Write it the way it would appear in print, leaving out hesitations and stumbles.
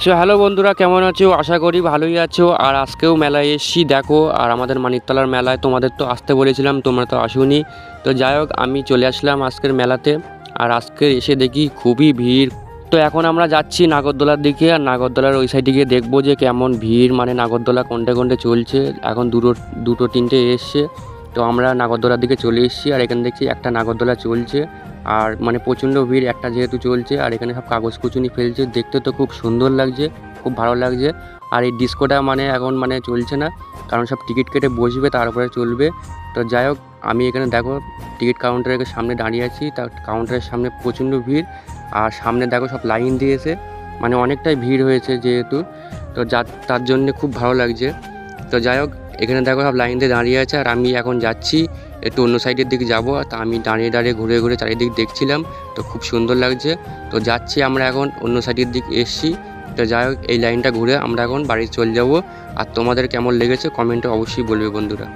So hello বন্ধুরা, কেমন আছো? আশা করি ভালোই আছো। আর আজকেও মেলায় এসছি দেখো। আর আমাদের মানিকতলার মেলায় তোমাদের তো আসতে বলেছিলাম, তোমরা তো আসোনি। তো যাই হোক, আমি চলে আসলাম আজকের মেলাতে। আর আজকে এসে দেখি খুবই ভিড়। তো এখন আমরা যাচ্ছি নাগরদোলার দিকে। আর নাগরদোলার ওই সাইডে গিয়ে দেখবো যে কেমন ভিড়, মানে নাগরদোলা কোনটে কোনটে চলছে। এখন দুটো তিনটে এসছে। তো আমরা নাগরদোলার দিকে চলে এসেছি। আর এখানে দেখছি একটা নাগরদোলা চলছে। আর মানে প্রচণ্ড ভিড়, একটা যেহেতু চলছে। আর এখানে সব কাগজ কুচুনি ফেলছে, দেখতে তো খুব সুন্দর লাগছে, খুব ভালো লাগছে। আর এই ডিস্কোটা মানে এখন মানে চলছে না, কারণ সব টিকিট কেটে বসবে তারপরে চলবে। তো যাই হোক, আমি এখানে দেখো টিকিট কাউন্টারের সামনে দাঁড়িয়ে আছি। তার কাউন্টারের সামনে প্রচণ্ড ভিড়। আর সামনে দেখো সব লাইন দিয়েছে, মানে অনেকটাই ভিড় হয়েছে যেহেতু। তো তার জন্যে খুব ভালো লাগছে। তো যাই হোক, এখানে দেখো সব লাইন দিয়ে দাঁড়িয়ে আছে। আর আমি এখন যাচ্ছি একটু অন্য সাইডের দিকে যাবো। তা আমি দাঁড়িয়ে দাঁড়িয়ে ঘুরে ঘুরে চারিদিক দেখছিলাম, তো খুব সুন্দর লাগছে। তো যাচ্ছি আমরা এখন অন্য সাইডের দিকে এসছি। তো যাই হোক, এই লাইনটা ঘুরে আমরা এখন বাড়ি চলে যাব। আর তোমাদের কেমন লেগেছে কমেন্টে অবশ্যই বলবে বন্ধুরা।